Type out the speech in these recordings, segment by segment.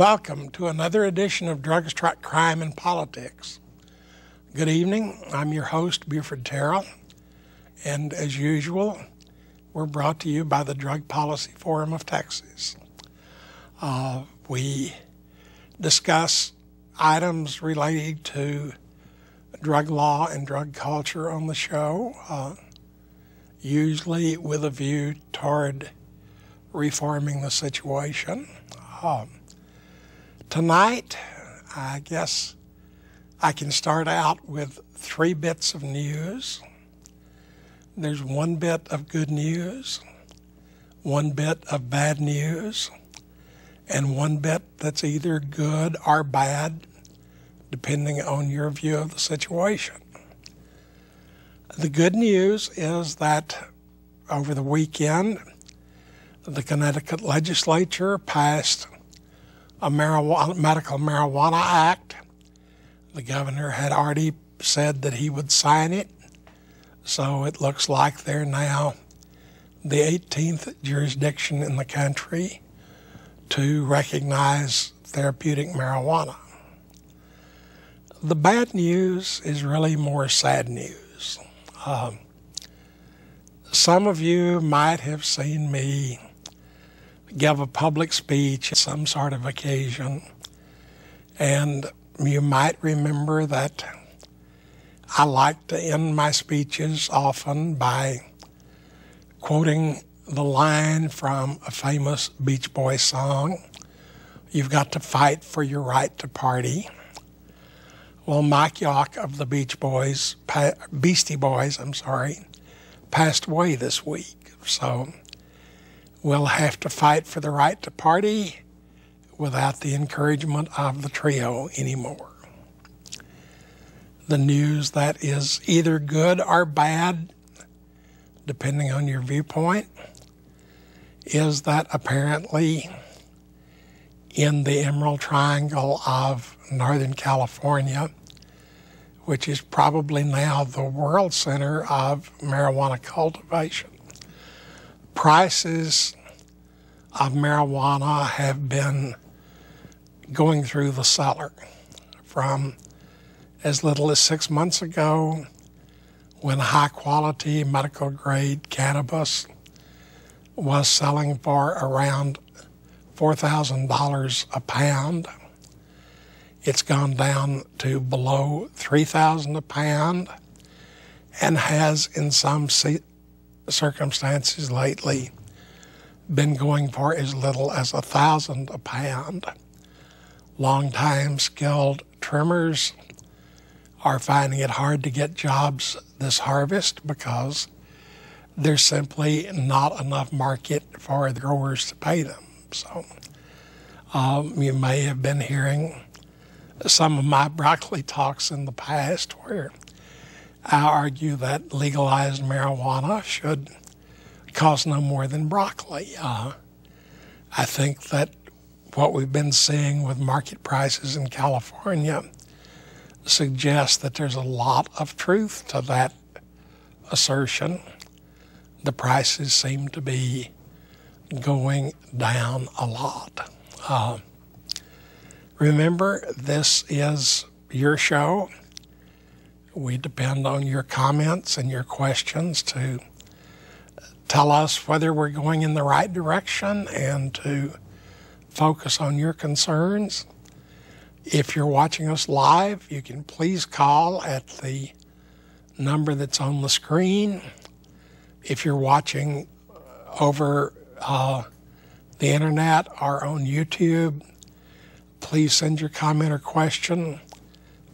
Welcome to another edition of Drugs, Crime, and Politics. Good evening. I'm your host, Buford Terrell, and as usual, we're brought to you by the Drug Policy Forum of Texas. We discuss items related to drug law and drug culture on the show, usually with a view toward reforming the situation. Tonight, I guess I can start out with 3 bits of news. There's 1 bit of good news, 1 bit of bad news, and 1 bit that's either good or bad, depending on your view of the situation. The good news is that over the weekend, the Connecticut legislature passed a medical marijuana act. The governor had already said that he would sign it, so it looks like they're now the 18th jurisdiction in the country to recognize therapeutic marijuana. The bad news is really more sad news. Some of you might have seen me give a public speech at some sort of occasion, and you might remember that I like to end my speeches often by quoting the line from a famous Beach Boys song, "You've got to fight for your right to party." Well, Mike York of the Beastie Boys, passed away this week, so we'll have to fight for the right to party without the encouragement of the trio anymore. The news that is either good or bad, depending on your viewpoint, is that apparently in the Emerald Triangle of Northern California, which is probably now the world center of marijuana cultivation, prices of marijuana have been going through the cellar from as little as 6 months ago, when high-quality medical-grade cannabis was selling for around $4,000 a pound. It's gone down to below $3,000 a pound and has, in some circumstances lately, been going for as little as $1,000 a pound. Long-time skilled trimmers are finding it hard to get jobs this harvest because there's simply not enough market for the growers to pay them. So you may have been hearing some of my broccoli talks in the past where I argue that legalized marijuana should cost no more than broccoli. I think that what we've been seeing with market prices in California suggests that there's a lot of truth to that assertion. The prices seem to be going down a lot. Remember, this is your show. We depend on your comments and your questions to tell us whether we're going in the right direction and to focus on your concerns. If you're watching us live, you can please call at the number that's on the screen. If you're watching over the internet or on YouTube, please send your comment or question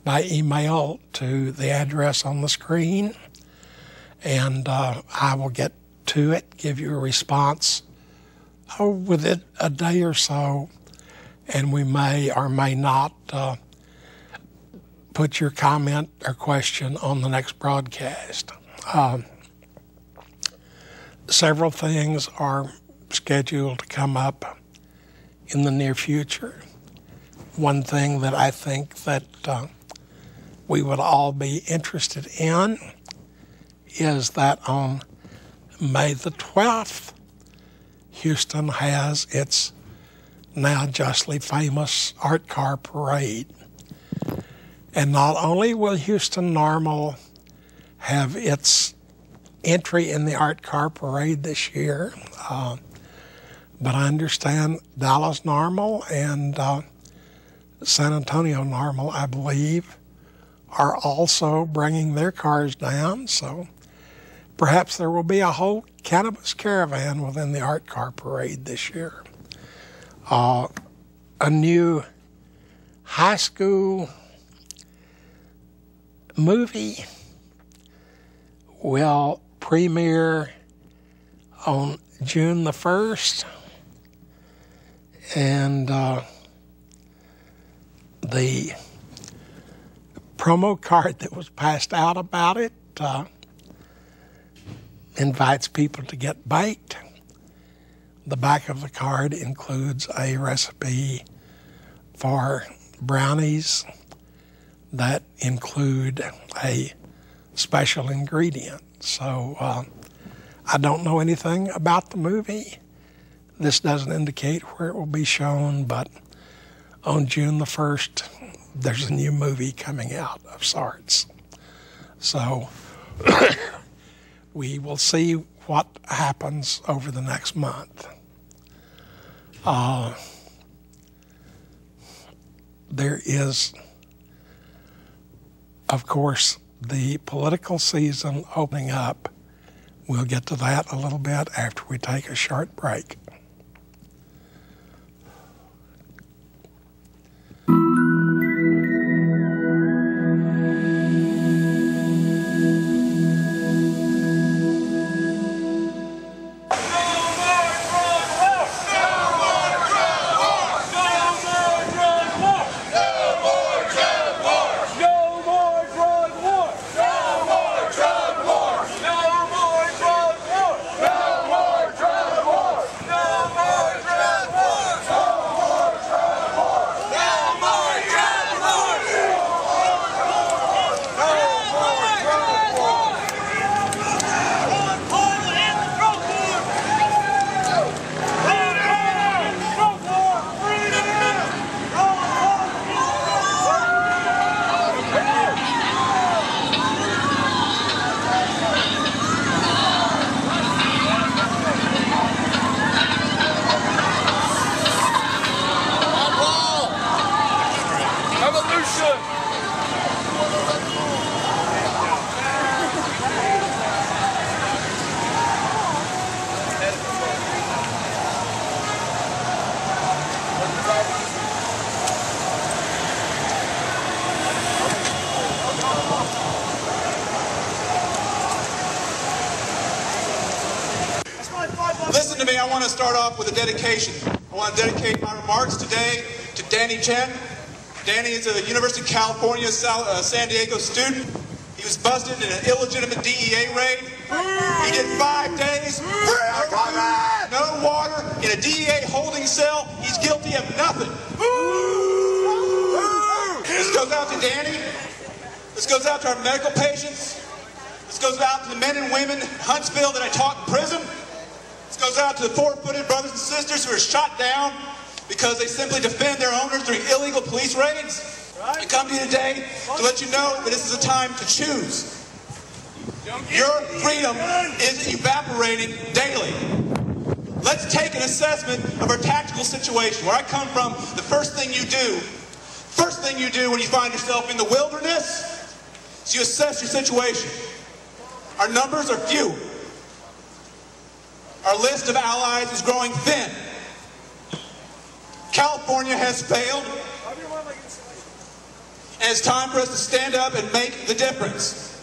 by email to the address on the screen, and I will get to it, give you a response within a day or so, and we may or may not put your comment or question on the next broadcast. Several things are scheduled to come up in the near future. One thing that I think that we would all be interested in is that on May the 12th, Houston has its now justly famous art car parade. And not only will Houston Normal have its entry in the art car parade this year, but I understand Dallas Normal and San Antonio Normal, I believe, are also bringing their cars down. So perhaps there will be a whole cannabis caravan within the art car parade this year. A new high school movie will premiere on June the 1st, and the promo card that was passed out about it invites people to get baked. The back of the card includes a recipe for brownies that include a special ingredient. So I don't know anything about the movie. This doesn't indicate where it will be shown, but on June the 1st, there's a new movie coming out of sorts. So we will see what happens over the next month. There is, of course, the political season opening up. We'll get to that a little bit after we take a short break. Listen to me, I want to start off with a dedication. I want to dedicate my remarks today to Danny Chen. Danny is a University of California, San Diego student. He was busted in an illegitimate DEA raid. He did 5 days, no water, in a DEA holding cell. He's guilty of nothing. This goes out to Danny. This goes out to our medical patients. This goes out to the men and women in Huntsville that I taught in prison. This goes out to the four-footed brothers and sisters who are shot down because they simply defend their owners during illegal police raids. I come to you today to let you know that this is a time to choose. Your freedom is evaporating daily. Let's take an assessment of our tactical situation. Where I come from, the first thing you do when you find yourself in the wilderness is you assess your situation. Our numbers are few. Our list of allies is growing thin. California has failed. And it's time for us to stand up and make the difference.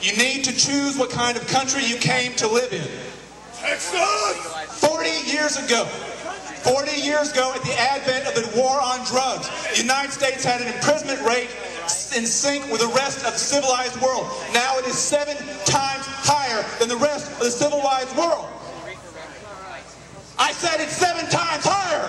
You need to choose what kind of country you came to live in. Texas! 40 years ago, at the advent of the war on drugs, the United States had an imprisonment rate in sync with the rest of the civilized world. Now it is 7 times higher than the rest of the civilized world. I said it's 7 times higher.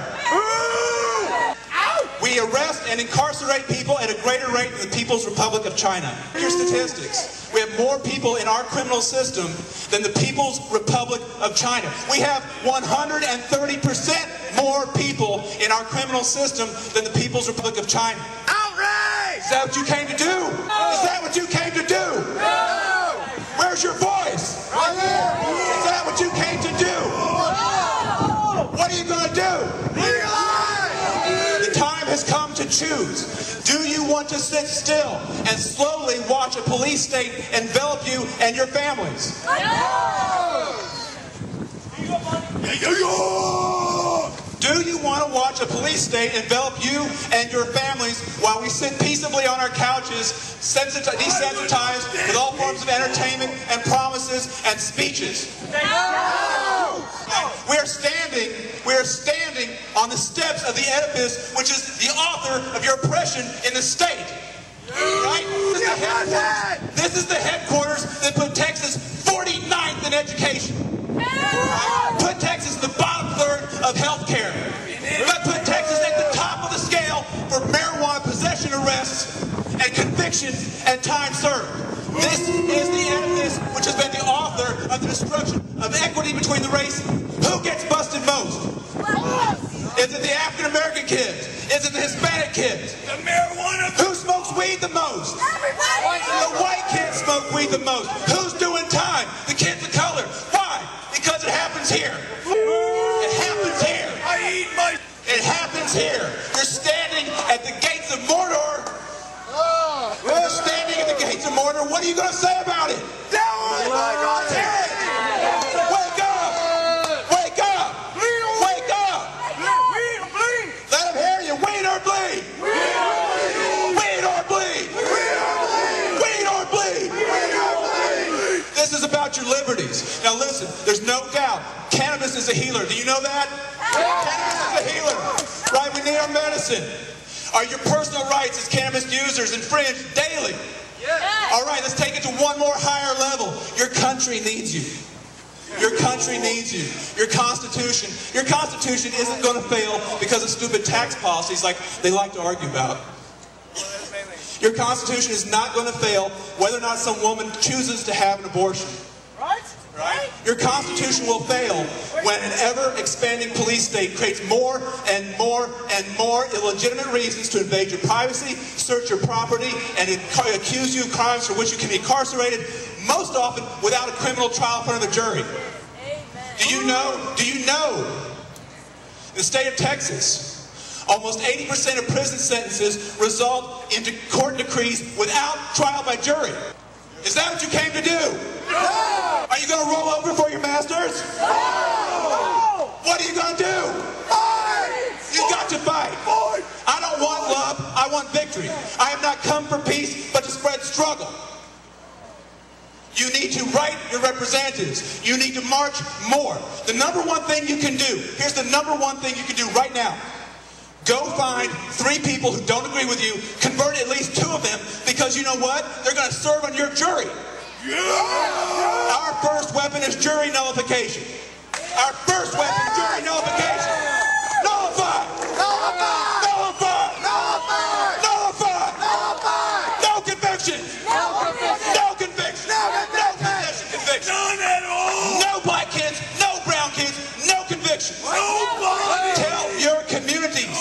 We arrest and incarcerate people at a greater rate than the People's Republic of China. Your statistics. We have more people in our criminal system than the People's Republic of China. We have 130% more people in our criminal system than the People's Republic of China. Outrage! Is that what you came to do? Is that what you came to do? No! Where's your voice? Right here! Is that what you came to do? No! What are you going to do? Legalize! The time has come to choose. Do you want to sit still and slowly watch a police state envelop you and your families? Do you want to watch a police state envelop you and your families while we sit peaceably on our couches, desensitized with all forms of entertainment and promises and speeches? We are standing on the steps of the edifice, which is the author of your oppression in the state. Right? This is the headquarters that put Texas 49th in education. Put Texas in the bottom third of health care. Put Texas at the top of the scale for marijuana possession arrests and convictions and time served. This is the edifice which has been the author of the destruction of equity between the races. Who gets busted most? Is it the African American kids? Is it the Hispanic kids? The marijuana. Who smokes weed the most? Everybody. The white kids smoke weed the most. Who's doing time? The kids of color. Why? Because it happens here. It happens here. It happens here. You're standing at the gates of Mordor. You're standing at the gates of Mordor. What are you going to say about it? Wake up! Wake up! Wake up! Let them hear you. Weed or bleed. Weed or bleed. Weed or bleed. This is about your liberties. Now listen, there's no doubt cannabis is a healer. Do you know that? Cannabis is a healer. Right? We need our medicine. Are your personal rights as cannabis users infringed daily? All right, let's take it to one more higher level. Your country needs you. Your country needs you. Your Constitution isn't going to fail because of stupid tax policies like they like to argue about. Your Constitution is not going to fail whether or not some woman chooses to have an abortion. Right? Your Constitution will fail when an ever-expanding police state creates more and more and more illegitimate reasons to invade your privacy, search your property, and accuse you of crimes for which you can be incarcerated, most often without a criminal trial in front of a jury. Amen. Do you know, in the state of Texas, almost 80% of prison sentences result into court decrees without trial by jury. Is that what you came to do? No! Are you going to roll over for your masters? No! What are you going to do? Fight! You've got to fight. I don't want love, I want victory. I have not come for peace, but to spread struggle. You need to write your representatives. You need to march more. The number one thing you can do, here's the number one thing you can do right now. Go find 3 people who don't agree with you, convert at least 2 of them, because you know what? They're going to serve on your jury. Yeah. Our first weapon is jury nullification. Our first weapon is jury nullification. Nullify! Nullify! Nullify! Nullify! Nullify! Nullify! No conviction! No conviction! No conviction! No conviction! None at all! No black kids, no brown kids, no conviction. Nobody! Tell your communities.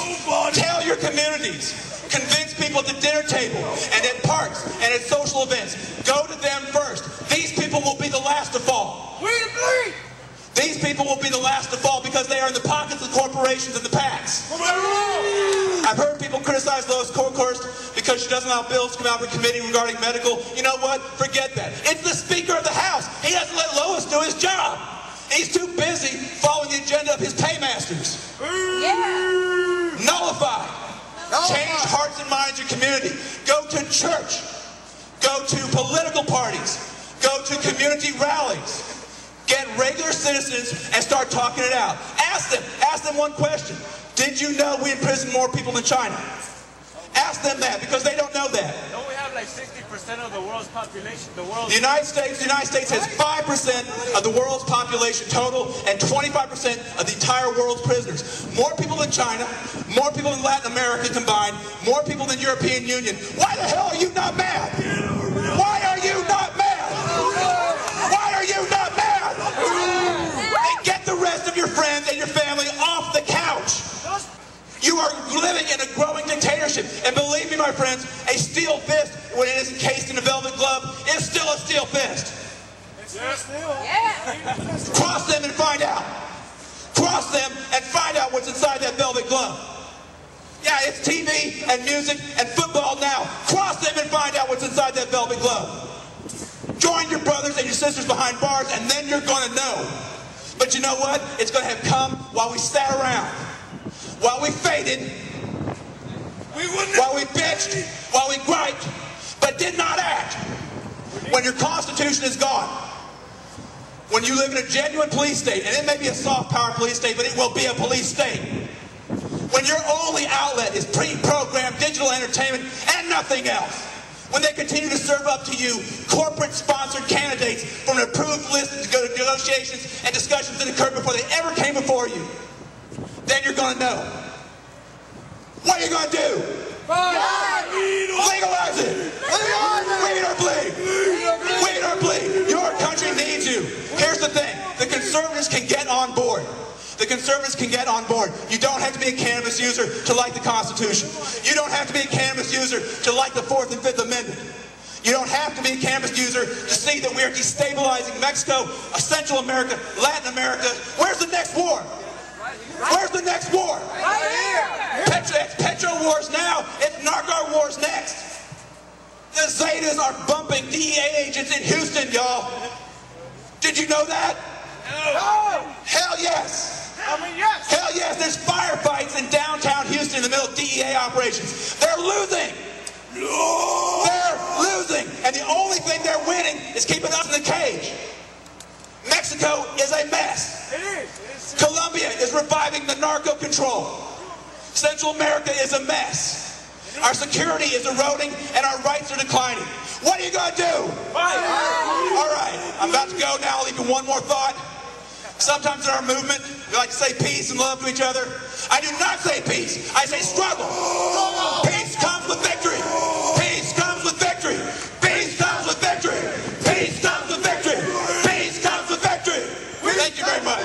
Tell your communities. Convince people at the dinner table and at parks and at social events. Go to them first. These people will be the last to fall. We agree. These people will be the last to fall because they are in the pockets of corporations and the PACs. I've heard people criticize Lois Corkhorst because she doesn't allow bills to come out of the committee regarding medical. You know what? Forget that. It's the Speaker of the House. He doesn't let Lois do his job. He's too busy following the agenda of his paymasters. Yeah. Nullify. Change hearts and minds of your community. Go to church. Go to political parties. Go to community rallies. Get regular citizens and start talking it out. Ask them one question. Did you know we imprison more people than China? Ask them that because they don't know that. Don't we have like 60% of the world's population? The United States has 5% of the world's population total and 25% of the entire world's prisoners. More people than China, more people than Latin America combined, more people than European Union. Why the hell are you not mad? Why are you not mad? rest of your friends and your family off the couch. You are living in a growing dictatorship. And believe me, my friends, a steel fist, when it is encased in a velvet glove, is still a steel fist. Yeah. Cross them and find out. Cross them and find out what's inside that velvet glove. Yeah, it's TV and music and football now. Cross them and find out what's inside that velvet glove. Join your brothers and your sisters behind bars, and then you're going to know. But you know what? It's going to have come while we sat around, while we faded, while we bitched, while we griped, but did not act. When your Constitution is gone, when you live in a genuine police state, and it may be a soft power police state, but it will be a police state. When your only outlet is pre-programmed digital entertainment and nothing else. When they continue to serve up to you corporate-sponsored candidates from an approved list of negotiations and discussions that occurred before they ever came before you, then you're going to know. What are you going to do? Legalize it! Weed or bleed! Weed or bleed! Your country needs you. Here's the thing. The conservatives can get on board. The conservatives can get on board. You don't have to be a cannabis user to like the Constitution. You don't have to be a cannabis user to like the 4th and 5th Amendment. You don't have to be a cannabis user to see that we are destabilizing Mexico, Central America, Latin America. Where's the next war? Where's the next war? It's petro wars now. It's narco wars next. The Zetas are bumping DEA agents in Houston, y'all. Did you know that? No. Hell yes. I mean, yes. Hell yes. There's firefights in downtown Houston in the middle of DEA operations. They're losing. No. They're losing. And the only thing they're winning is keeping us in the cage. Mexico is a mess. It is. Colombia is reviving the narco control. Central America is a mess. Our security is eroding and our rights are declining. What are you going to do? All right, I'm about to go now. I'll leave you one more thought. Sometimes in our movement, we like to say peace and love to each other. I do not say peace. I say struggle. Peace comes with victory. Peace comes with victory. Peace comes with victory. Peace comes with victory. Peace comes with victory. Thank you very much.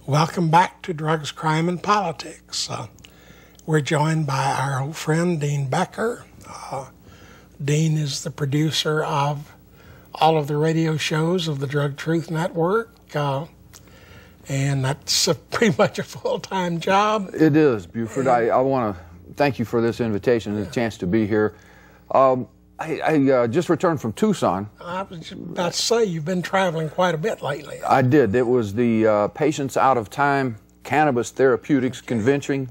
Welcome back to Drugs, Crime, and Politics. We're joined by our old friend, Dean Becker. Dean is the producer of all of the radio shows of the Drug Truth Network, and that's pretty much a full-time job. It is, Buford. I want to thank you for this invitation and the chance to be here. I just returned from Tucson. I was about to say, you've been traveling quite a bit lately. I did. It was the Patients Out of Time Cannabis Therapeutics Convention,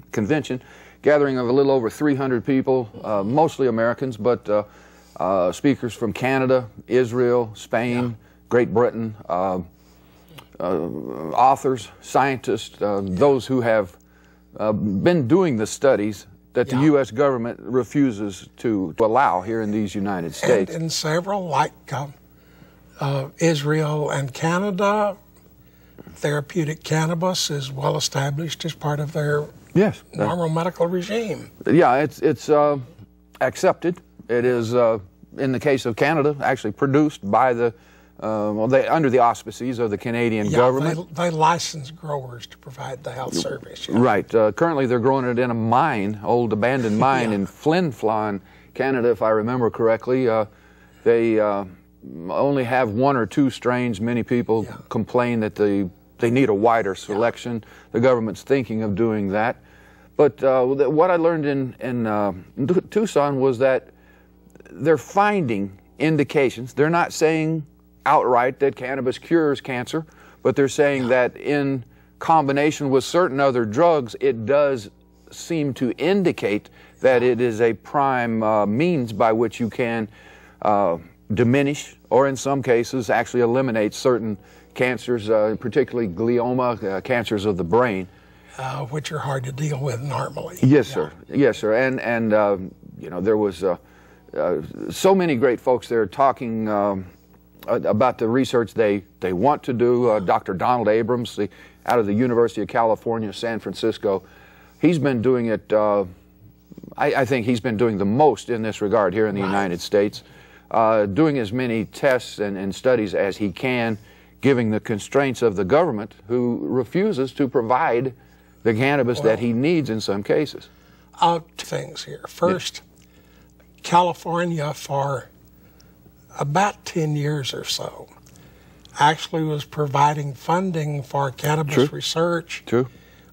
gathering of a little over 300 people, mostly Americans, but speakers from Canada, Israel, Spain, Great Britain, authors, scientists, those who have been doing the studies that the U.S. government refuses to allow here in these United States. And in several, like Israel and Canada, therapeutic cannabis is well established as part of their normal medical regime. Yeah, it's accepted. It is, in the case of Canada, actually produced by the under the auspices of the Canadian government. They license growers to provide the health service. Right. Currently, they're growing it in a mine, old abandoned mine in Flin Flon, Canada, if I remember correctly. They only have 1 or 2 strains. Many people complain that they need a wider selection. The government's thinking of doing that. But what I learned in Tucson was that they're finding indications. They're not saying outright that cannabis cures cancer, but they're saying that in combination with certain other drugs, it does seem to indicate that it is a prime means by which you can diminish, or in some cases actually eliminate certain cancers, particularly glioma, cancers of the brain. Which are hard to deal with normally. Yes, sir. Yes, sir. And you know, there was so many great folks there talking about the research they want to do. Dr. Donald Abrams, out of the University of California, San Francisco, he's been doing it, I think he's been doing the most in this regard here in the United States, doing as many tests and studies as he can, giving the constraints of the government, who refuses to provide the cannabis that he needs in some cases. Two things here. First, California for about 10 years or so actually was providing funding for cannabis research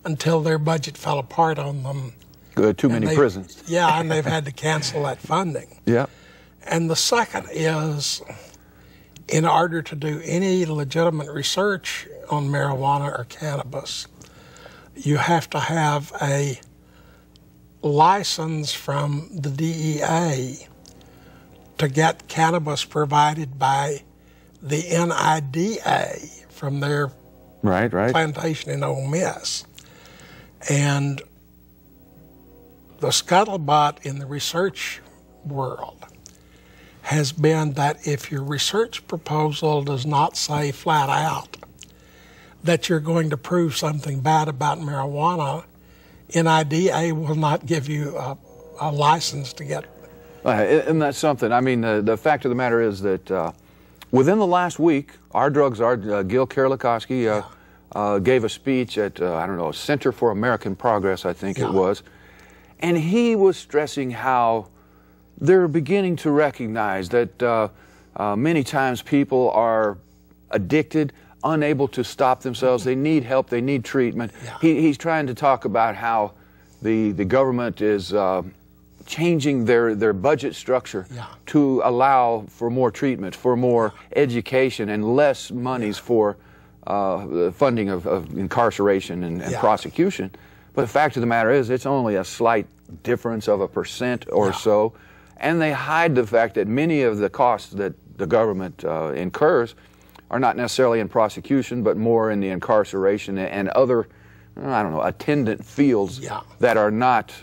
until their budget fell apart on them. Too many prisons. Yeah, and they've had to cancel that funding. Yeah. And the second is, in order to do any legitimate research on marijuana or cannabis, you have to have a license from the DEA to get cannabis provided by the NIDA from their plantation in Ole Miss. And the scuttlebutt in the research world has been that if your research proposal does not say flat out that you're going to prove something bad about marijuana, NIDA will not give you a license to get it. And that's something. I mean, the fact of the matter is that within the last week, our drug czar, Gil Kerlikowske, gave a speech at, I don't know, Center for American Progress, I think it was, and he was stressing how they're beginning to recognize that many times people are addicted, unable to stop themselves. They need help. They need treatment. He's trying to talk about how the government is changing their budget structure to allow for more treatment, for more education, and less monies for the funding of incarceration and prosecution. But the fact of the matter is, it's only a slight difference of 1% or so, and they hide the fact that many of the costs that the government incurs are not necessarily in prosecution, but more in the incarceration and other, I don't know, attendant fields that are not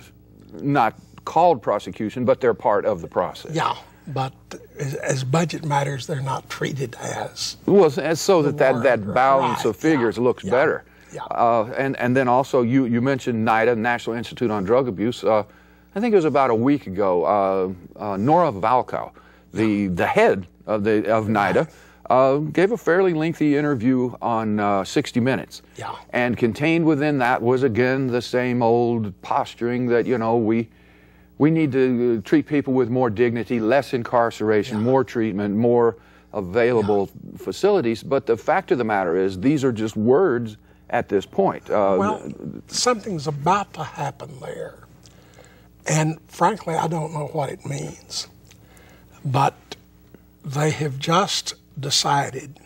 called prosecution, but they're part of the process. Yeah, but as budget matters, they're not treated as. Well, so that balance of figures looks better. And then also you mentioned NIDA, National Institute on Drug Abuse. I think it was about a week ago. Nora Valkow, the head of NIDA, gave a fairly lengthy interview on 60 Minutes. And contained within that was again the same old posturing that, you know, we need to treat people with more dignity, less incarceration, more treatment, more available facilities. But the fact of the matter is, these are just words at this point. Well, something's about to happen there. And frankly, I don't know what it means. But they have just decided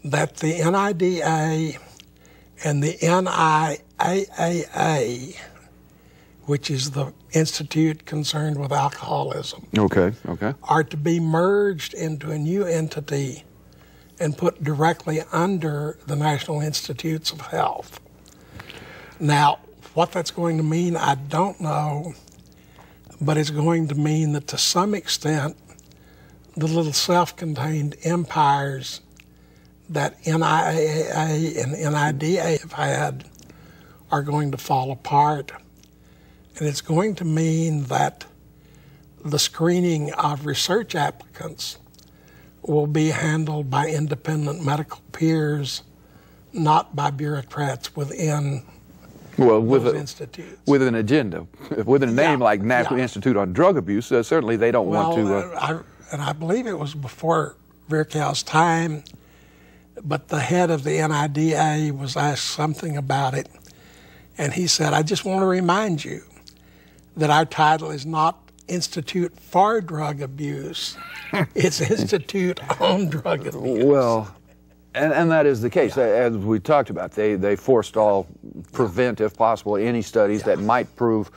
that the NIDA and the NIAAA, which is the institute concerned with alcoholism, are to be merged into a new entity and put directly under the National Institutes of Health. Now, what that's going to mean, I don't know, but it's going to mean that to some extent, the little self-contained empires that NIAAA and NIDA have had are going to fall apart. And it's going to mean that the screening of research applicants will be handled by independent medical peers, not by bureaucrats within those institutes. With an agenda, with a name like National Institute on Drug Abuse, certainly they don't want to... And I believe it was before Virchow's time, but the head of the NIDA was asked something about it, and he said, I just want to remind you that our title is not Institute for Drug Abuse, it's Institute on Drug Abuse. Well, and that is the case. As we talked about, they forestall, prevent, if possible, any studies that might prove,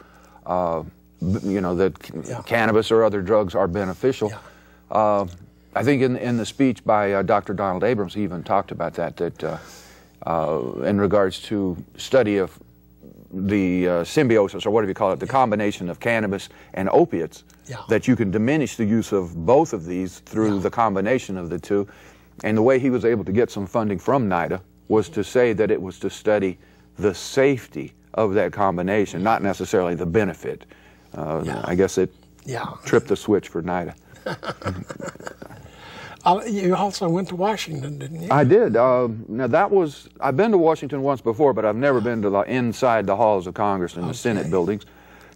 you know, that cannabis or other drugs are beneficial. I think in the speech by Dr. Donald Abrams, he even talked about that in regards to study of symbiosis, or whatever you call it, the combination of cannabis and opiates, that you can diminish the use of both of these through the combination of the two. And the way he was able to get some funding from NIDA was to say that it was to study the safety of that combination, not necessarily the benefit. I guess it tripped the switch for NIDA. You also went to Washington, didn't you? I did. Now I've been to Washington once before, but I've never been to inside the halls of Congress and the Senate buildings.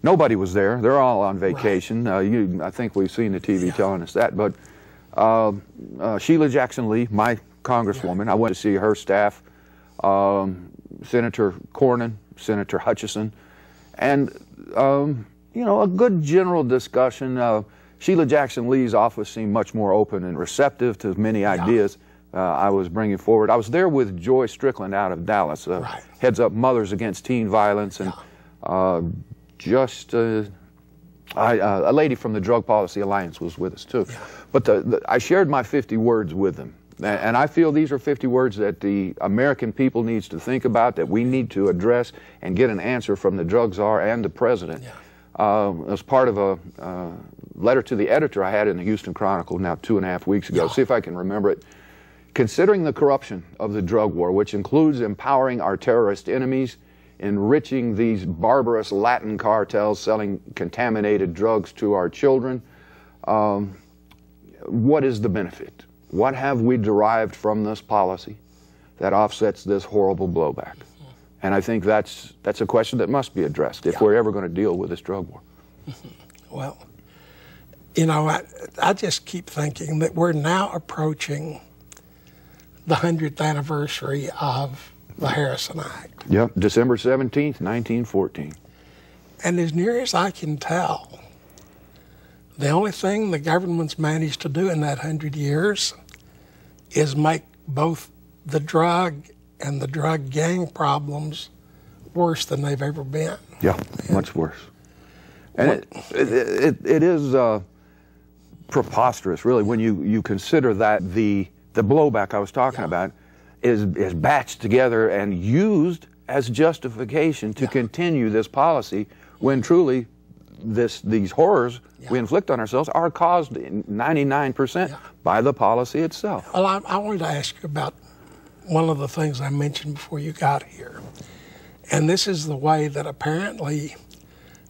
Nobody was there. They're all on vacation. I think we've seen the TV telling us that. But Sheila Jackson Lee, my congresswoman, I went to see her staff, Senator Cornyn, Senator Hutchison, and you know, a good general discussion. Sheila Jackson Lee's office seemed much more open and receptive to many ideas I was bringing forward. I was there with Joy Strickland out of Dallas, heads up Mothers Against Teen Violence, and a lady from the Drug Policy Alliance was with us too. But I shared my 50 words with them. And I feel these are 50 words that the American people needs to think about, that we need to address and get an answer from the drug czar and the president. As part of a letter to the editor I had in the Houston Chronicle now 2.5 weeks ago. See if I can remember it. Considering the corruption of the drug war, which includes empowering our terrorist enemies, enriching these barbarous Latin cartels selling contaminated drugs to our children, what is the benefit? What have we derived from this policy that offsets this horrible blowback? And I think that's a question that must be addressed if we're ever going to deal with this drug war. Well, you know, I just keep thinking that we're now approaching the 100th anniversary of the Harrison Act. Yep, December 17th, 1914. And as near as I can tell, the only thing the government's managed to do in that 100 years is make both the drug and the drug gang problems worse than they've ever been. Yeah, much worse. And it is preposterous, really, when you consider that the blowback I was talking about is batched together and used as justification to continue this policy, when truly these horrors we inflict on ourselves are caused 99% by the policy itself. Well, I wanted to ask you about one of the things I mentioned before you got here. And this is the way that apparently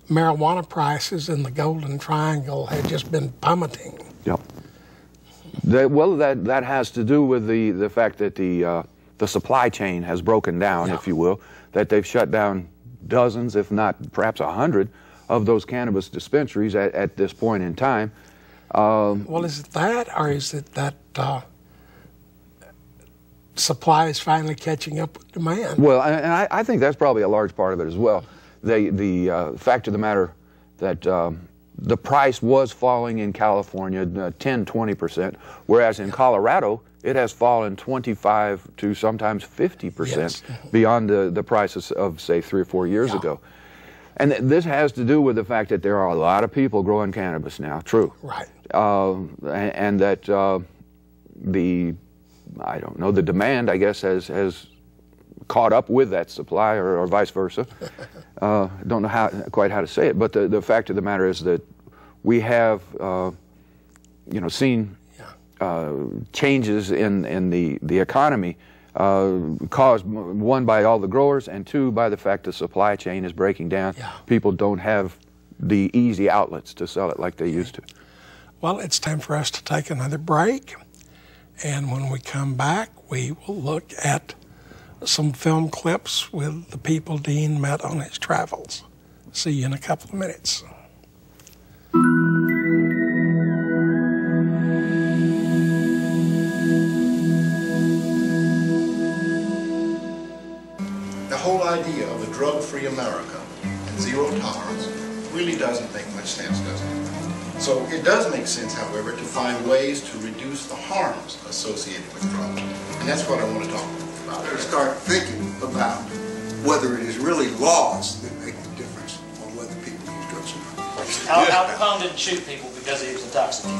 marijuana prices in the Golden Triangle had just been plummeting. Yep. Well, that has to do with the fact that the supply chain has broken down, if you will, that they've shut down dozens, if not perhaps 100, of those cannabis dispensaries at this point in time. Well, is it that, or is it that supply is finally catching up with demand? Well, and I think that's probably a large part of it as well. The fact of the matter that the price was falling in California 10–20%, whereas in Colorado it has fallen 25 to sometimes 50% beyond the prices of, say, 3 or 4 years ago. And this has to do with the fact that there are a lot of people growing cannabis now, true. Right. And that the demand, I guess, has caught up with that supply, or vice versa. Don't know quite how to say it, but the fact of the matter is that we have, seen changes in the economy caused, one, by all the growers, and two, by the fact the supply chain is breaking down. People don't have the easy outlets to sell it like they used to. Well, it's time for us to take another break. And when we come back, we will look at some film clips with the people Dean met on his travels. See you in a couple of minutes. The whole idea of a drug-free America and zero tolerance really doesn't make much sense, does it? So it does make sense, however, to find ways to reduce the harms associated with drugs. And that's what I want to talk about. To start thinking about whether it is really laws that make the difference on whether people use drugs or not. Al Capone didn't shoot people because he was intoxicated.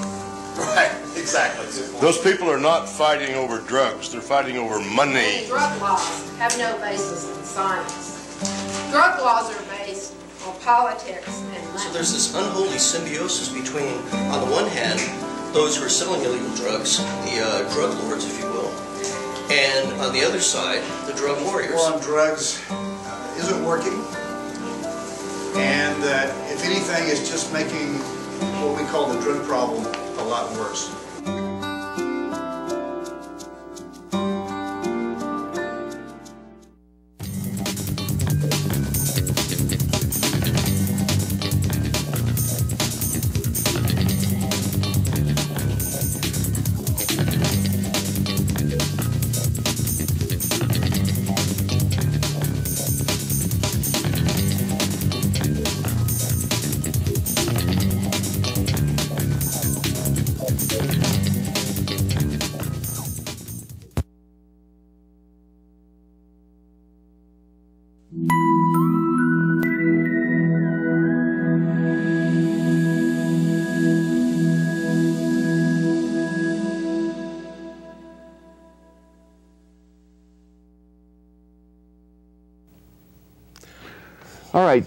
Right, exactly. Those people are not fighting over drugs, they're fighting over money. Drug laws have no basis in science. Drug laws are based on politics and money. So there's this unholy symbiosis between, on the one hand, those who are selling illegal drugs, the drug lords, if you will, and on the other side, the drug warriors. War on drugs isn't working, and that, if anything, it's just making what we call the drug problem a lot worse. All right,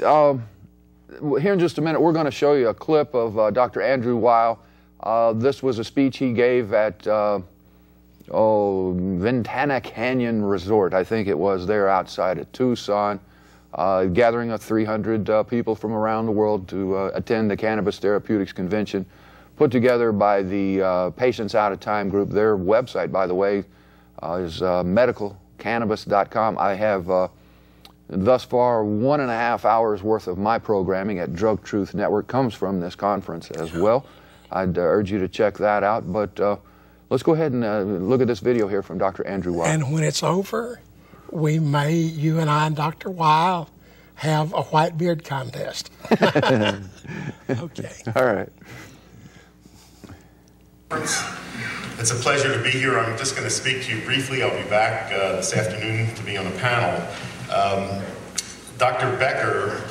here in just a minute, we're going to show you a clip of Dr. Andrew Weil. This was a speech he gave at Ventana Canyon Resort, I think it was, there outside of Tucson, gathering of 300 people from around the world to attend the Cannabis Therapeutics Convention, put together by the Patients Out of Time group. Their website, by the way, is medicalcannabis.com. I have thus far 1.5 hours worth of my programming at Drug Truth Network comes from this conference as well. I'd urge you to check that out, but let's go ahead and look at this video here from Dr. Andrew Weil. And when it's over, we may, you and I and Dr. Weil, have a white beard contest. Okay. All right. It's a pleasure to be here. I'm just going to speak to you briefly. I'll be back this afternoon to be on a panel. Dr. Becker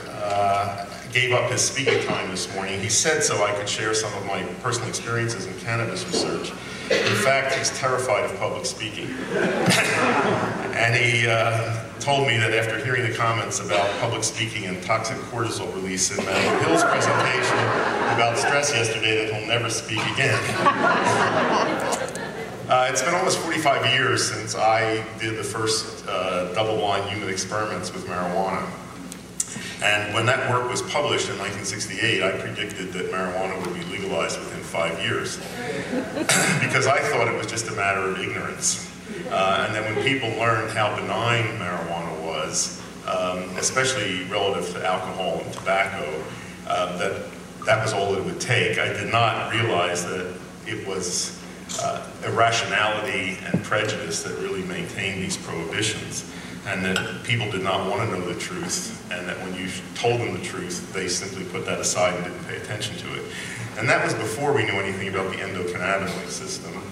gave up his speaking time this morning. He said so I could share some of my personal experiences in cannabis research. In fact, he's terrified of public speaking. And he told me that after hearing the comments about public speaking and toxic cortisol release in Matt Hill's presentation about stress yesterday, that he'll never speak again. It's been almost 45 years since I did the first double-blind human experiments with marijuana. And when that work was published in 1968, I predicted that marijuana would be legalized within 5 years. Because I thought it was just a matter of ignorance. And then when people learned how benign marijuana was, especially relative to alcohol and tobacco, that was all it would take. I did not realize that it was irrationality and prejudice that really maintained these prohibitions, and that people did not want to know the truth, and that when you told them the truth, they simply put that aside and didn't pay attention to it. And that was before we knew anything about the endocannabinoid system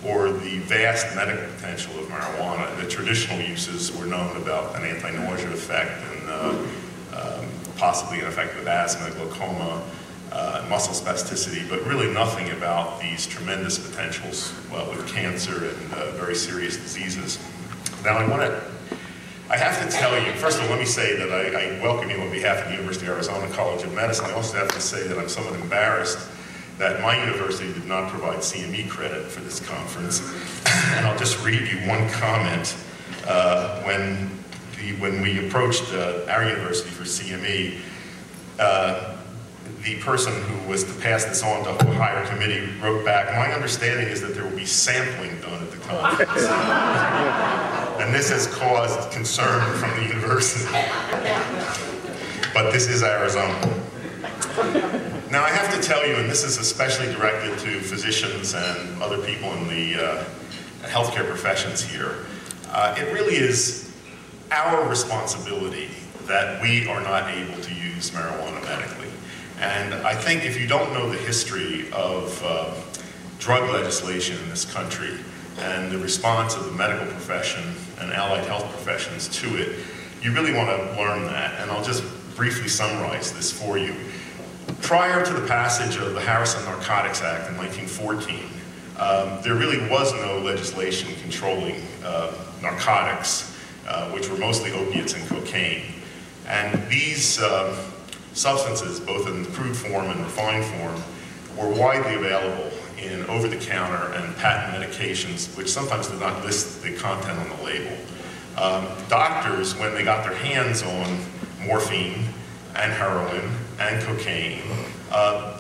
or the vast medical potential of marijuana. The traditional uses were known about an anti-nausea effect and possibly an effect with asthma, glaucoma, muscle spasticity, but really nothing about these tremendous potentials with cancer and very serious diseases. Now I have to tell you, first of all, let me say that I welcome you on behalf of the University of Arizona College of Medicine. I also have to say that I'm somewhat embarrassed that my university did not provide CME credit for this conference. And I'll just read you one comment. When we approached our university for CME, the person who was to pass this on to a higher committee wrote back, "My understanding is that there will be sampling done at the conference." And this has caused concern from the university. But this is Arizona. Now I have to tell you, and this is especially directed to physicians and other people in the healthcare professions here, it really is our responsibility that we are not able to use marijuana medically. And I think if you don't know the history of drug legislation in this country and the response of the medical profession and allied health professions to it, you really want to learn that. And I'll just briefly summarize this for you. Prior to the passage of the Harrison Narcotics Act in 1914, there really was no legislation controlling narcotics, which were mostly opiates and cocaine. And these substances, both in crude form and refined form, were widely available in over-the-counter and patent medications, which sometimes did not list the content on the label. Doctors, when they got their hands on morphine and heroin and cocaine,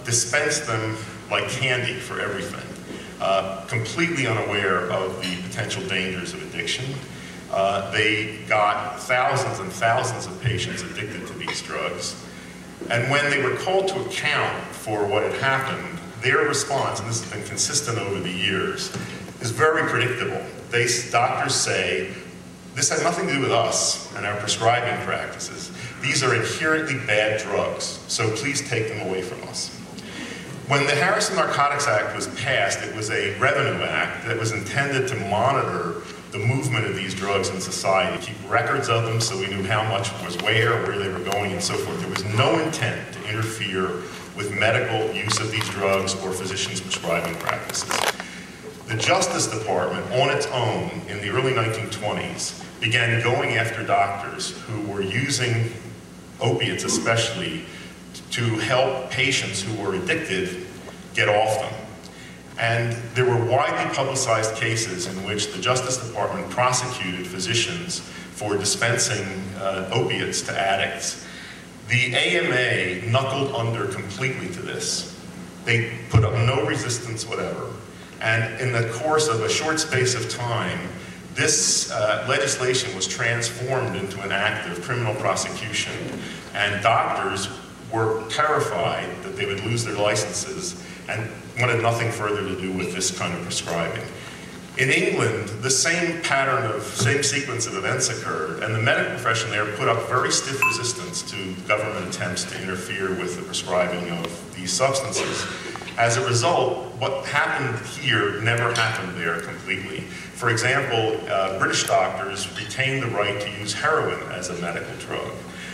dispensed them like candy for everything, completely unaware of the potential dangers of addiction. They got thousands and thousands of patients addicted to these drugs. And when they were called to account for what had happened, their response, and this has been consistent over the years, is very predictable. Doctors say, this has nothing to do with us and our prescribing practices. These are inherently bad drugs, so please take them away from us. When the Harrison Narcotics Act was passed, it was a revenue act that was intended to monitor the movement of these drugs in society, keep records of them so we knew how much was where they were going, and so forth. There was no intent to interfere with medical use of these drugs or physicians' prescribing practices. The Justice Department, on its own, in the early 1920s, began going after doctors who were using opiates especially to help patients who were addicted get off them. And there were widely publicized cases in which the Justice Department prosecuted physicians for dispensing opiates to addicts. The AMA knuckled under completely to this. They put up no resistance whatever. And in the course of a short space of time, this legislation was transformed into an act of criminal prosecution. And doctors were terrified that they would lose their licenses and wanted nothing further to do with this kind of prescribing. In England, the same sequence of events occurred, and the medical profession there put up very stiff resistance to government attempts to interfere with the prescribing of these substances. As a result, what happened here never happened there completely. For example, British doctors retained the right to use heroin as a medical drug.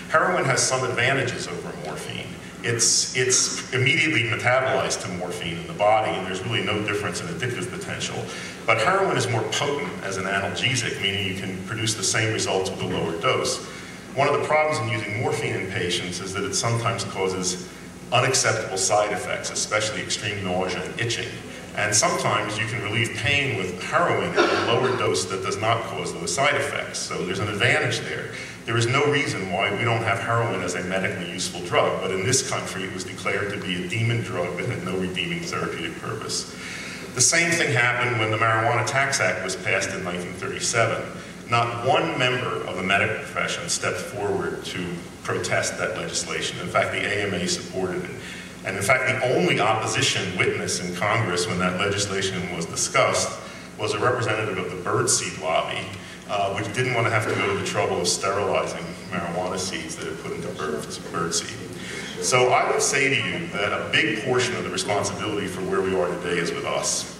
Heroin has some advantages over morphine. It's immediately metabolized to morphine in the body, and there's really no difference in addictive potential. But heroin is more potent as an analgesic, meaning you can produce the same results with a lower dose. One of the problems in using morphine in patients is that it sometimes causes unacceptable side effects, especially extreme nausea and itching. And sometimes you can relieve pain with heroin at a lower dose that does not cause those side effects. So there's an advantage there. There is no reason why we don't have heroin as a medically useful drug, but in this country it was declared to be a demon drug that had no redeeming therapeutic purpose. The same thing happened when the Marijuana Tax Act was passed in 1937. Not one member of the medical profession stepped forward to protest that legislation. In fact, the AMA supported it. And in fact, the only opposition witness in Congress when that legislation was discussed was a representative of the birdseed lobby, which didn't want to have to go to the trouble of sterilizing marijuana seeds that it put into birdseed. So I would say to you that a big portion of the responsibility for where we are today is with us.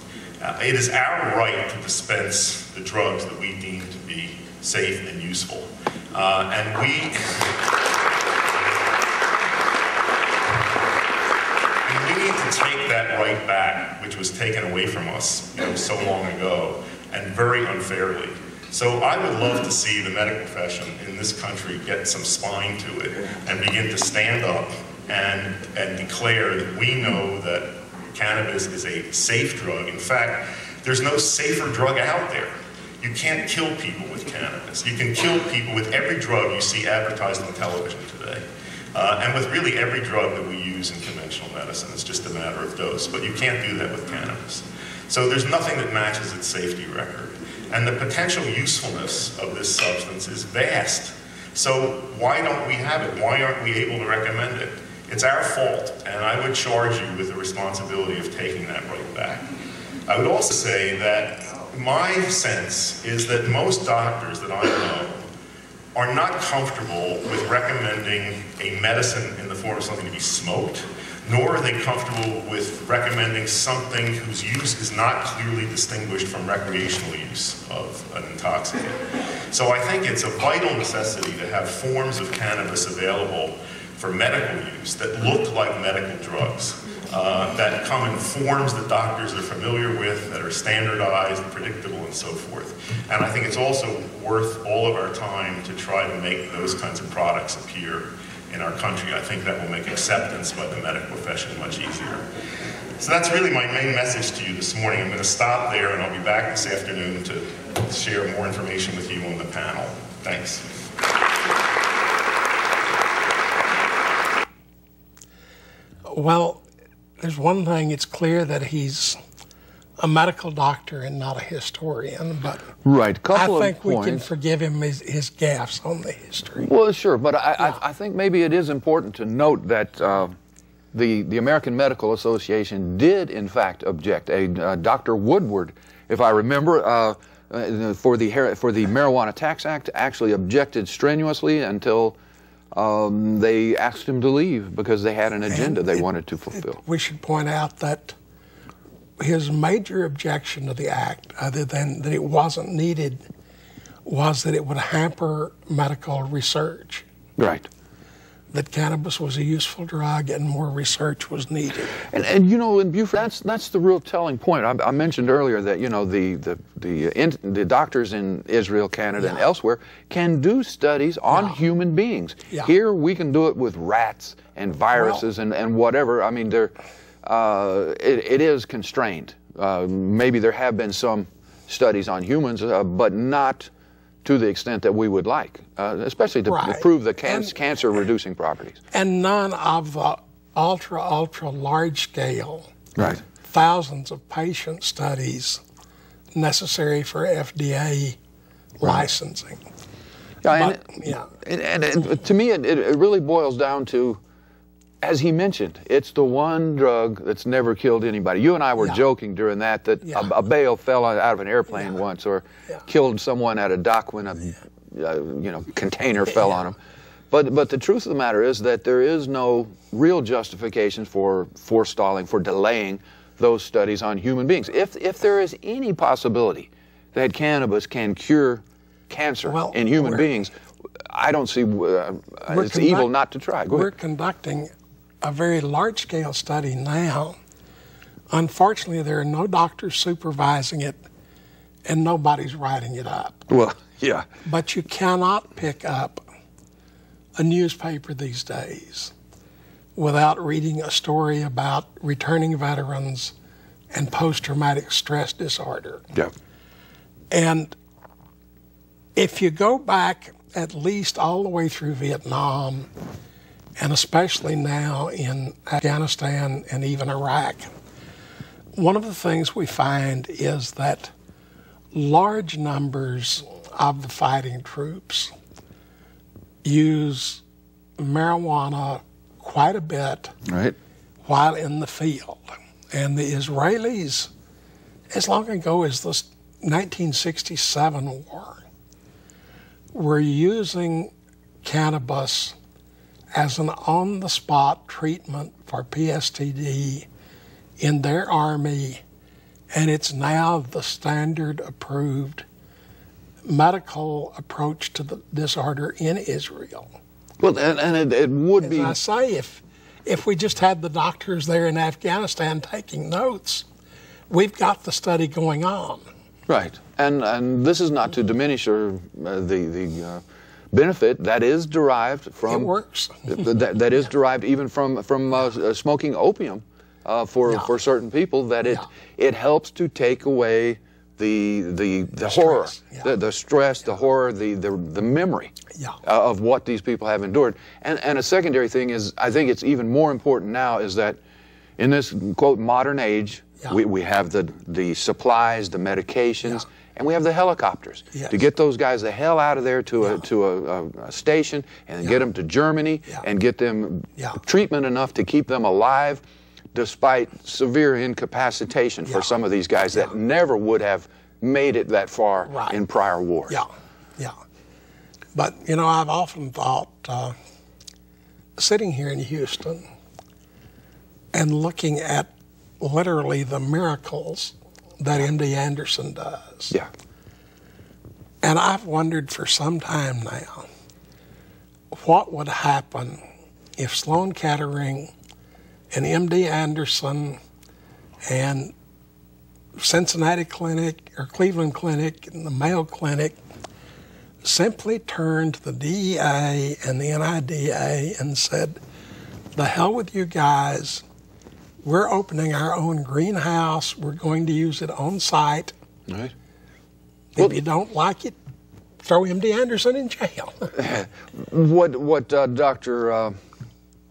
It is our right to dispense the drugs that we deem to be safe and useful. And we need to take that right back, which was taken away from us so long ago, and very unfairly. So I would love to see the medical profession in this country get some spine to it and begin to stand up and declare that we know that cannabis is a safe drug. In fact, there's no safer drug out there. You can't kill people with cannabis. You can kill people with every drug you see advertised on television today. And with really every drug that we use in conventional medicine. It's just a matter of dose. But you can't do that with cannabis. So there's nothing that matches its safety record. And the potential usefulness of this substance is vast. So why don't we have it? Why aren't we able to recommend it? It's our fault, and I would charge you with the responsibility of taking that right back. I would also say that my sense is that most doctors that I know are not comfortable with recommending a medicine in the form of something to be smoked, nor are they comfortable with recommending something whose use is not clearly distinguished from recreational use of an intoxicant. So I think it's a vital necessity to have forms of cannabis available for medical use that look like medical drugs, that come in forms that doctors are familiar with, that are standardized, predictable, and so forth. And I think it's also worth all of our time to try to make those kinds of products appear in our country. I think that will make acceptance by the medical profession much easier. So that's really my main message to you this morning. I'm going to stop there, and I'll be back this afternoon to share more information with you on the panel. Thanks. Well, there's one thing. It's clear that he's a medical doctor and not a historian, but right. I think we can forgive him his gaffes on the history. Well, sure, but I think maybe it is important to note that the American Medical Association did, in fact, object. Dr. Woodward, if I remember, for the Marijuana Tax Act, actually objected strenuously until they asked him to leave because they had an agenda they wanted to fulfill. We should point out that his major objection to the act, other than that it wasn't needed, was that it would hamper medical research. Right. That cannabis was a useful drug and more research was needed. And you know, in Buford, that's the real telling point. I mentioned earlier that, you know, the doctors in Israel, Canada, and elsewhere can do studies on human beings. Here we can do it with rats and viruses and whatever. I mean, it is constrained. Maybe there have been some studies on humans, but not to the extent that we would like, especially to prove the cancer-reducing properties. And none of the ultra large scale, thousands of patient studies necessary for FDA licensing. And to me, it really boils down to, as he mentioned, it's the one drug that's never killed anybody. You and I were joking during that a bale fell out of an airplane once, or killed someone at a dock when a container fell on them. But the truth of the matter is that there is no real justification for forestalling, for delaying those studies on human beings. If there is any possibility that cannabis can cure cancer in human beings, I don't see it's evil not to try. We're conducting a very large-scale study now. Unfortunately, there are no doctors supervising it, and nobody's writing it up. Well, yeah. But you cannot pick up a newspaper these days without reading a story about returning veterans and post-traumatic stress disorder. Yeah. And if you go back at least all the way through Vietnam, and especially now in Afghanistan and even Iraq, one of the things we find is that large numbers of the fighting troops use marijuana quite a bit while in the field. And the Israelis, as long ago as the 1967 war, were using cannabis as an on-the-spot treatment for PSTD in their army, and it's now the standard approved medical approach to the disorder in Israel. Well, and it would be... As I say, if we just had the doctors there in Afghanistan taking notes, we've got the study going on. Right, and this is not to diminish the benefit that is derived from... It works. that is derived even from smoking opium for certain people, that it helps to take away the horror, the stress, the horror, the memory of what these people have endured. And a secondary thing is, I think it's even more important now, is that in this, quote, modern age, we have the supplies, the medications, and we have the helicopters to get those guys the hell out of there to a station and get them to Germany and get them treatment enough to keep them alive, despite severe incapacitation for some of these guys that never would have made it that far in prior wars. But, you know, I've often thought, sitting here in Houston and looking at literally the miracles that MD Anderson does. And I've wondered for some time now, what would happen if Sloan Kettering and MD Anderson and Cincinnati Clinic or Cleveland Clinic and the Mayo Clinic simply turned to the DEA and the NIDA and said, the hell with you guys, we're opening our own greenhouse, we're going to use it on site. Right. If you don't like it, throw MD Anderson in jail. What Dr.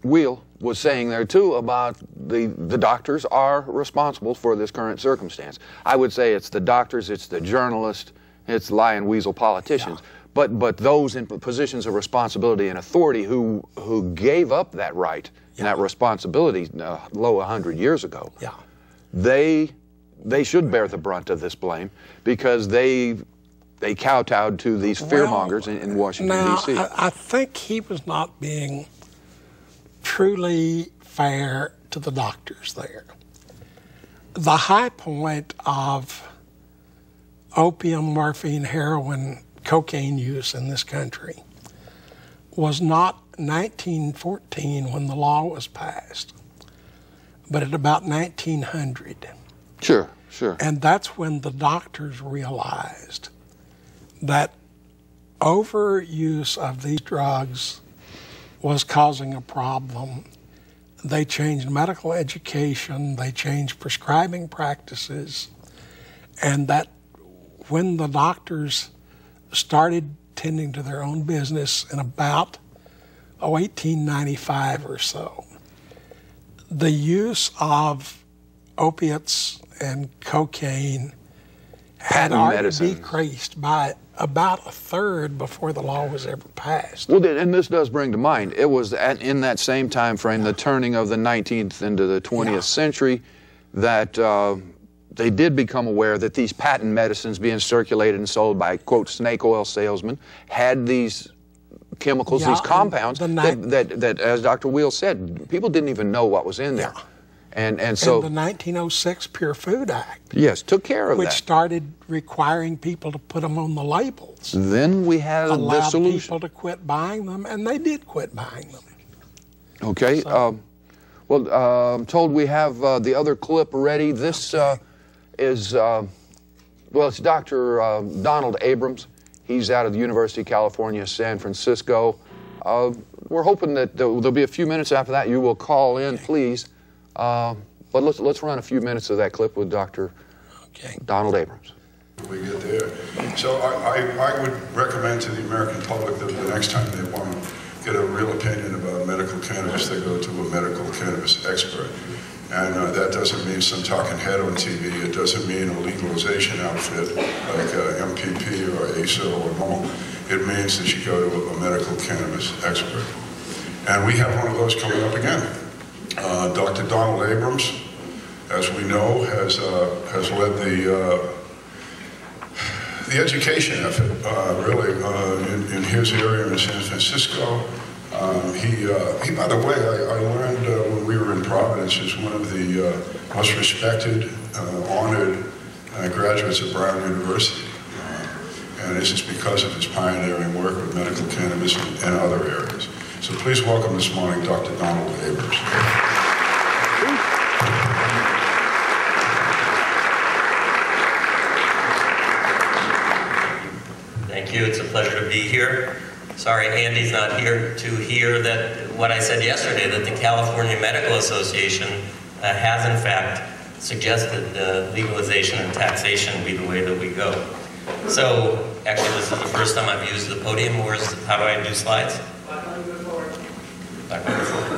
Weil was saying there too about the doctors are responsible for this current circumstance. I would say it's the doctors, it's the journalists, it's lion weasel politicians. Yeah. But those in positions of responsibility and authority who gave up that right and that responsibility low 100 years ago, they should bear the brunt of this blame because they kowtowed to these fearmongers in Washington, D.C. I think he was not being truly fair to the doctors there. The high point of opium, morphine, heroin, cocaine use in this country was not 1914 when the law was passed, but at about 1900. Sure, sure. And that's when the doctors realized that overuse of these drugs was causing a problem. They changed medical education, they changed prescribing practices, and that when the doctors started tending to their own business in about 1895 or so, the use of opiates and cocaine had already decreased by about a third before the law was ever passed. Well, and this does bring to mind, it was in that same time frame, the turning of the 19th into the 20th century, that they did become aware that these patent medicines being circulated and sold by, quote, snake oil salesmen had these chemicals, these compounds that, as Dr. Weil said, people didn't even know what was in there. And so the 1906 Pure Food Act, yes, took care of which that. started requiring people to put them on the labels. Then we had the solution. Allowed people to quit buying them, and they did quit buying them. Okay. So. I'm told we have the other clip ready. This is, well, it's Dr. Donald Abrams. He's out of the University of California, San Francisco. We're hoping that there'll be a few minutes after that. You will call in, please. But let's run a few minutes of that clip with Dr. Donald Abrams. We get there. So I would recommend to the American public that the next time they want to get a real opinion about medical cannabis, they go to a medical cannabis expert. And that doesn't mean some talking head on TV. It doesn't mean a legalization outfit like MPP or ASO or MO. It means that you go to a medical cannabis expert. And we have one of those coming up again. Dr. Donald Abrams, as we know, has led the education effort, really, in his area in San Francisco. He, by the way, I learned when we were in Providence, is one of the most respected, honored graduates of Brown University. And this is because of his pioneering work with medical cannabis and other areas. So please welcome this morning Dr. Donald Abrams. Thank you. It's a pleasure to be here. Sorry, Andy's not here to hear that what I said yesterday, that the California Medical Association has in fact suggested legalization and taxation be the way that we go. So, actually, this is the first time I've used the podium. How do I do slides?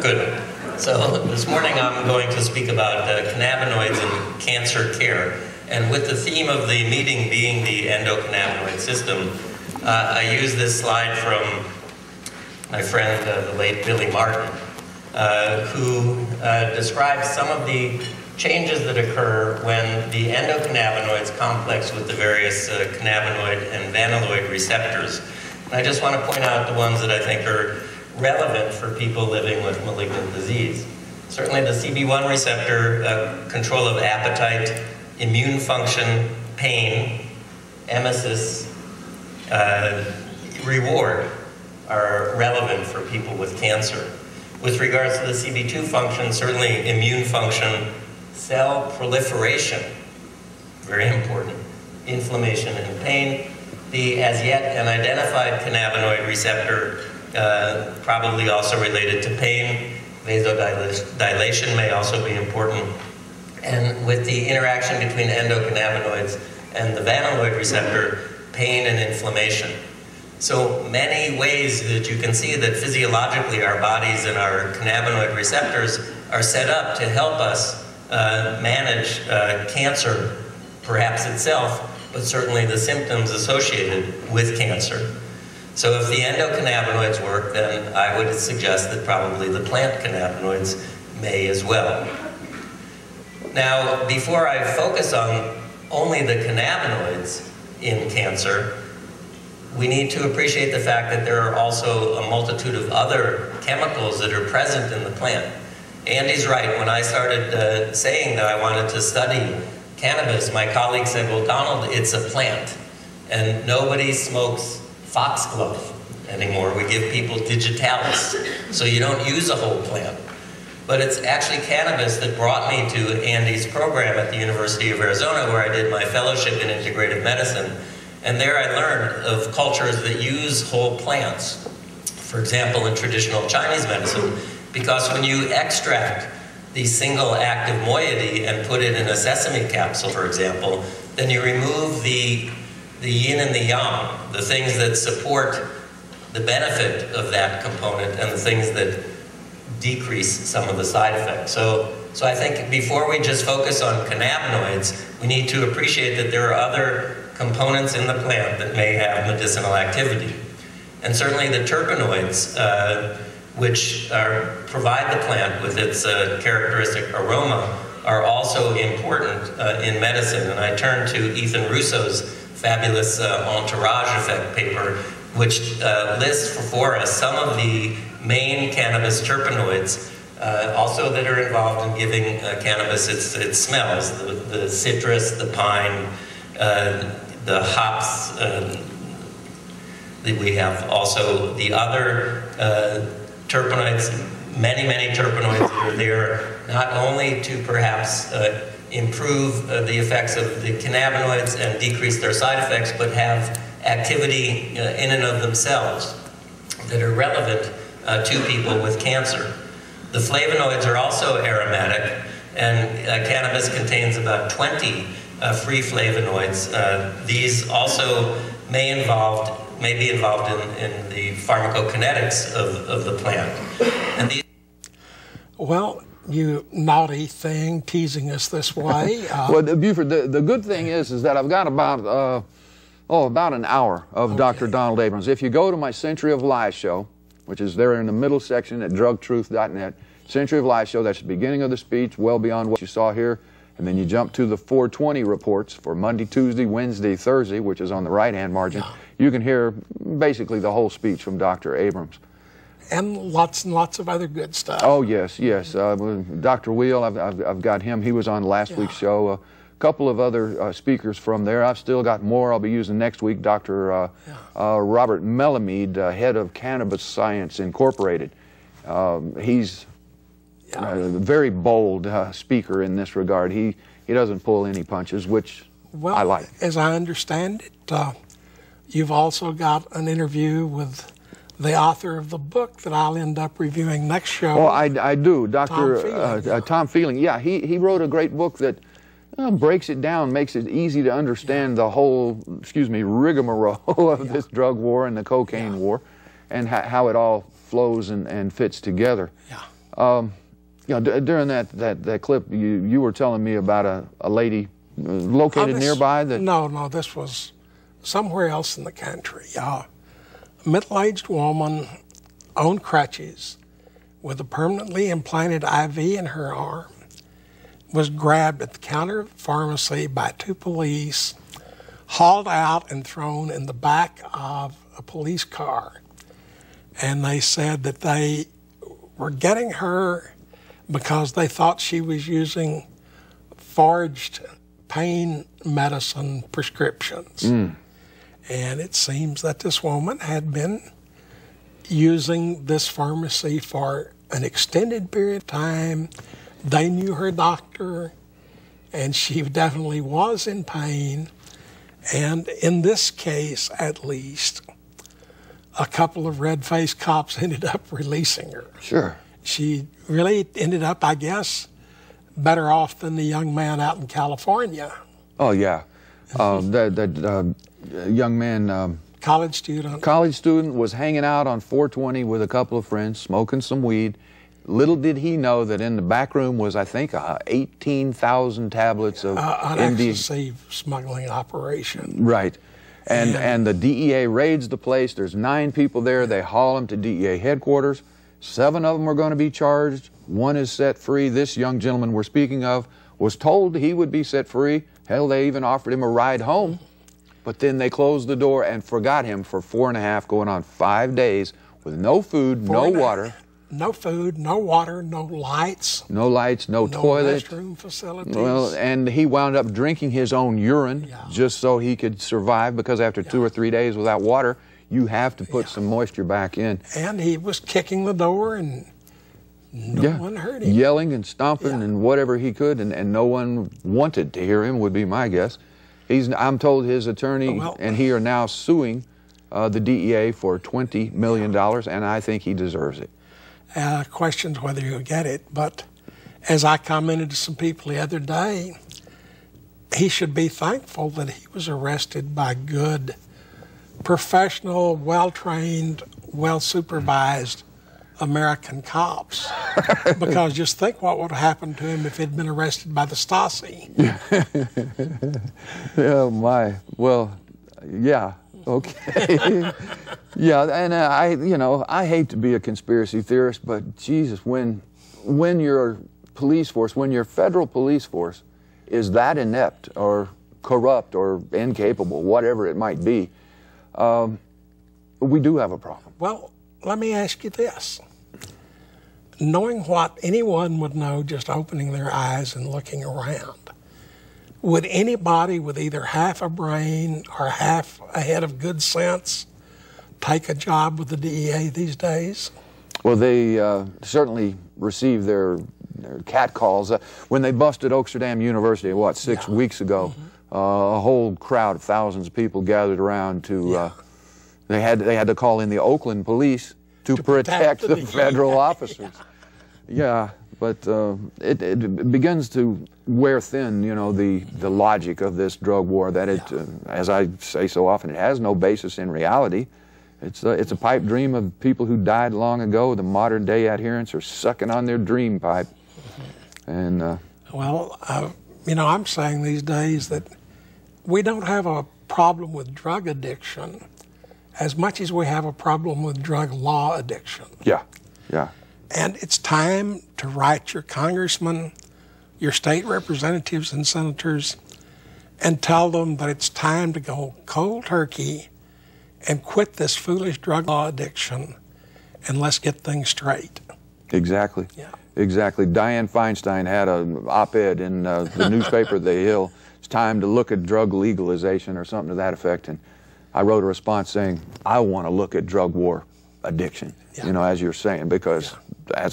Good. So this morning I'm going to speak about cannabinoids and cancer care. And with the theme of the meeting being the endocannabinoid system, I use this slide from my friend, the late Billy Martin, who describes some of the changes that occur when the endocannabinoids complex with the various cannabinoid and vanilloid receptors. And I just want to point out the ones that I think are relevant for people living with malignant disease. Certainly the CB1 receptor, control of appetite, immune function, pain, emesis, reward are relevant for people with cancer. with regards to the CB2 function, certainly immune function, cell proliferation, very important, inflammation and pain. The as yet unidentified cannabinoid receptor, probably also related to pain. Vasodilation may also be important. And with the interaction between endocannabinoids and the vanilloid receptor, pain and inflammation. So many ways that you can see that physiologically our bodies and our cannabinoid receptors are set up to help us manage cancer, perhaps itself, but certainly the symptoms associated with cancer. So if the endocannabinoids work, then I would suggest that probably the plant cannabinoids may as well. Now, before I focus on only the cannabinoids in cancer, we need to appreciate the fact that there are also a multitude of other chemicals that are present in the plant. Andy's right. When I started saying that I wanted to study cannabis, my colleague said, well, Donald, it's a plant. And nobody smokes foxglove anymore. We give people digitalis. So you don't use a whole plant. But it's actually cannabis that brought me to Andy's program at the University of Arizona, where I did my fellowship in integrative medicine. And there I learned of cultures that use whole plants. For example, in traditional Chinese medicine, because when you extract the single active moiety and put it in a sesame capsule, for example, then you remove the yin and the yang, the things that support the benefit of that component and the things that decrease some of the side effects. So I think before we just focus on cannabinoids, we need to appreciate that there are other components in the plant that may have medicinal activity. And certainly the terpenoids, which provide the plant with its characteristic aroma, are also important in medicine. And I turn to Ethan Russo's fabulous entourage effect paper, which lists for us some of the main cannabis terpenoids, also that are involved in giving cannabis its smells, the citrus, the pine, the hops. We have also the other terpenoids, many terpenoids that are there, not only to perhaps improve the effects of the cannabinoids and decrease their side effects, but have activity in and of themselves that are relevant to people with cancer. The flavonoids are also aromatic, and cannabis contains about 20 free flavonoids. These also may be involved in the pharmacokinetics of the plant. And these well, you naughty thing, teasing us this way. Well, Buford, the good thing is that I've got about an hour of Dr. Donald Abrams. If you go to my Century of Lies show, which is there in the middle section at drugtruth.net, Century of Lies show, that's the beginning of the speech, well beyond what you saw here, and then you jump to the 420 reports for Monday, Tuesday, Wednesday, Thursday, which is on the right-hand margin. Yeah. You can hear basically the whole speech from Dr. Abrams. And lots of other good stuff. Oh, yes. Dr. Weil, I've got him. He was on last week's show. A couple of other speakers from there. I've still got more I'll be using next week. Dr. Robert Melamede, head of Cannabis Science Incorporated. He's a very bold speaker in this regard. He doesn't pull any punches, which I like. As I understand it, you've also got an interview with the author of the book that I'll end up reviewing next show. Oh, I do. Dr. Tom Feeling. Yeah, he wrote a great book that breaks it down, makes it easy to understand the whole, rigmarole of this drug war and the cocaine war, and how it all flows and fits together. During that clip, you were telling me about a lady located nearby that... No, this was somewhere else in the country. A middle-aged woman on crutches with a permanently implanted IV in her arm was grabbed at the counter of the pharmacy by two police, hauled out and thrown in the back of a police car. And they said that they were getting her because they thought she was using forged pain medicine prescriptions. And it seems that this woman had been using this pharmacy for an extended period of time. They knew her doctor, and she definitely was in pain. And in this case, at least, a couple of red-faced cops ended up releasing her. Sure. She really ended up, I guess, better off than the young man out in California. Oh, yeah. That young man... college student. College student was hanging out on 420 with a couple of friends, smoking some weed. Little did he know that in the back room was, I think, 18,000 tablets of an ecstasy smuggling operation. Right. And the DEA raids the place. There's 9 people there. They haul them to DEA headquarters. 7 of them are going to be charged. 1 is set free. This young gentleman we're speaking of was told he would be set free. Hell, they even offered him a ride home. But then they closed the door and forgot him for 4.5, going on 5 days with no food, no water. No food, no water, no lights. No lights, no toilet. Restroom facilities. Well, and he wound up drinking his own urine just so he could survive, because after 2 or 3 days without water, you have to put some moisture back in. And he was kicking the door, and no one heard him. Yelling and stomping and whatever he could, and no one wanted to hear him, would be my guess. I'm told his attorney and he are now suing the DEA for $20 million, and I think he deserves it. Questions whether you'll get it, but as I commented to some people the other day, he should be thankful that he was arrested by good, professional, well-trained, well-supervised American cops. Because just think what would have happened to him if he'd been arrested by the Stasi. Oh my. Well, yeah. Okay. Yeah, and I hate to be a conspiracy theorist, but Jesus, when your police force, when your federal police force is that inept or corrupt or incapable, whatever it might be, we do have a problem. Well, let me ask you this. Knowing what anyone would know just opening their eyes and looking around, would anybody with either half a brain or half a head of good sense take a job with the DEA these days? Well, they certainly receive their cat calls. When they busted Oaksterdam University, 6 weeks ago, a whole crowd of thousands of people gathered around to, they had to call in the Oakland police to protect the federal officers. Yeah, but it begins to wear thin, the logic of this drug war, that it, as I say so often, it has no basis in reality. It's a pipe dream of people who died long ago. The modern day adherents are sucking on their dream pipe. And well, I'm saying these days that we don't have a problem with drug addiction as much as we have a problem with drug law addiction. Yeah, yeah. And it's time to write your congressmen, your state representatives and senators, and tell them that it's time to go cold turkey and quit this foolish drug law addiction, and let's get things straight. Exactly. Yeah. Exactly. Dianne Feinstein had an op-ed in the newspaper The Hill. It's time to look at drug legalization or something to that effect. And I wrote a response saying, I want to look at drug war addiction, as you're saying, because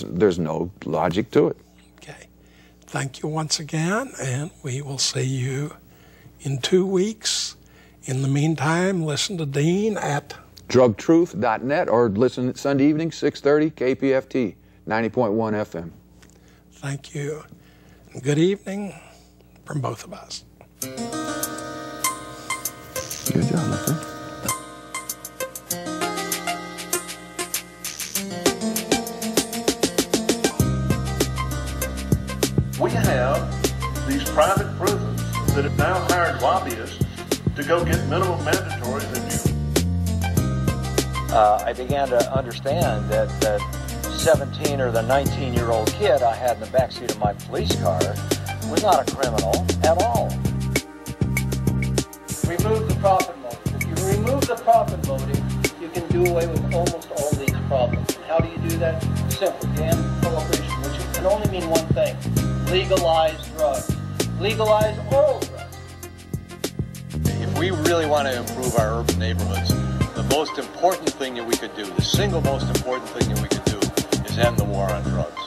there's no logic to it. Okay. Thank you once again, and we will see you in 2 weeks. In the meantime, listen to Dean at drugtruth.net or listen Sunday evening, 6:30, KPFT, 90.1 FM. Thank you. And good evening from both of us. Good job, my friend. We have these private prisons that have now hired lobbyists to go get minimum mandatories in you. I began to understand that the 17 or the 19-year-old kid I had in the backseat of my police car was not a criminal at all. Remove the profit motive. If you remove the profit motive, you can do away with almost all these problems. How do you do that? Simple. You end prohibition, which can only mean one thing. Legalize drugs. Legalize oral drugs. If we really want to improve our urban neighborhoods, the most important thing that we could do, the single most important thing that we could do, is end the war on drugs.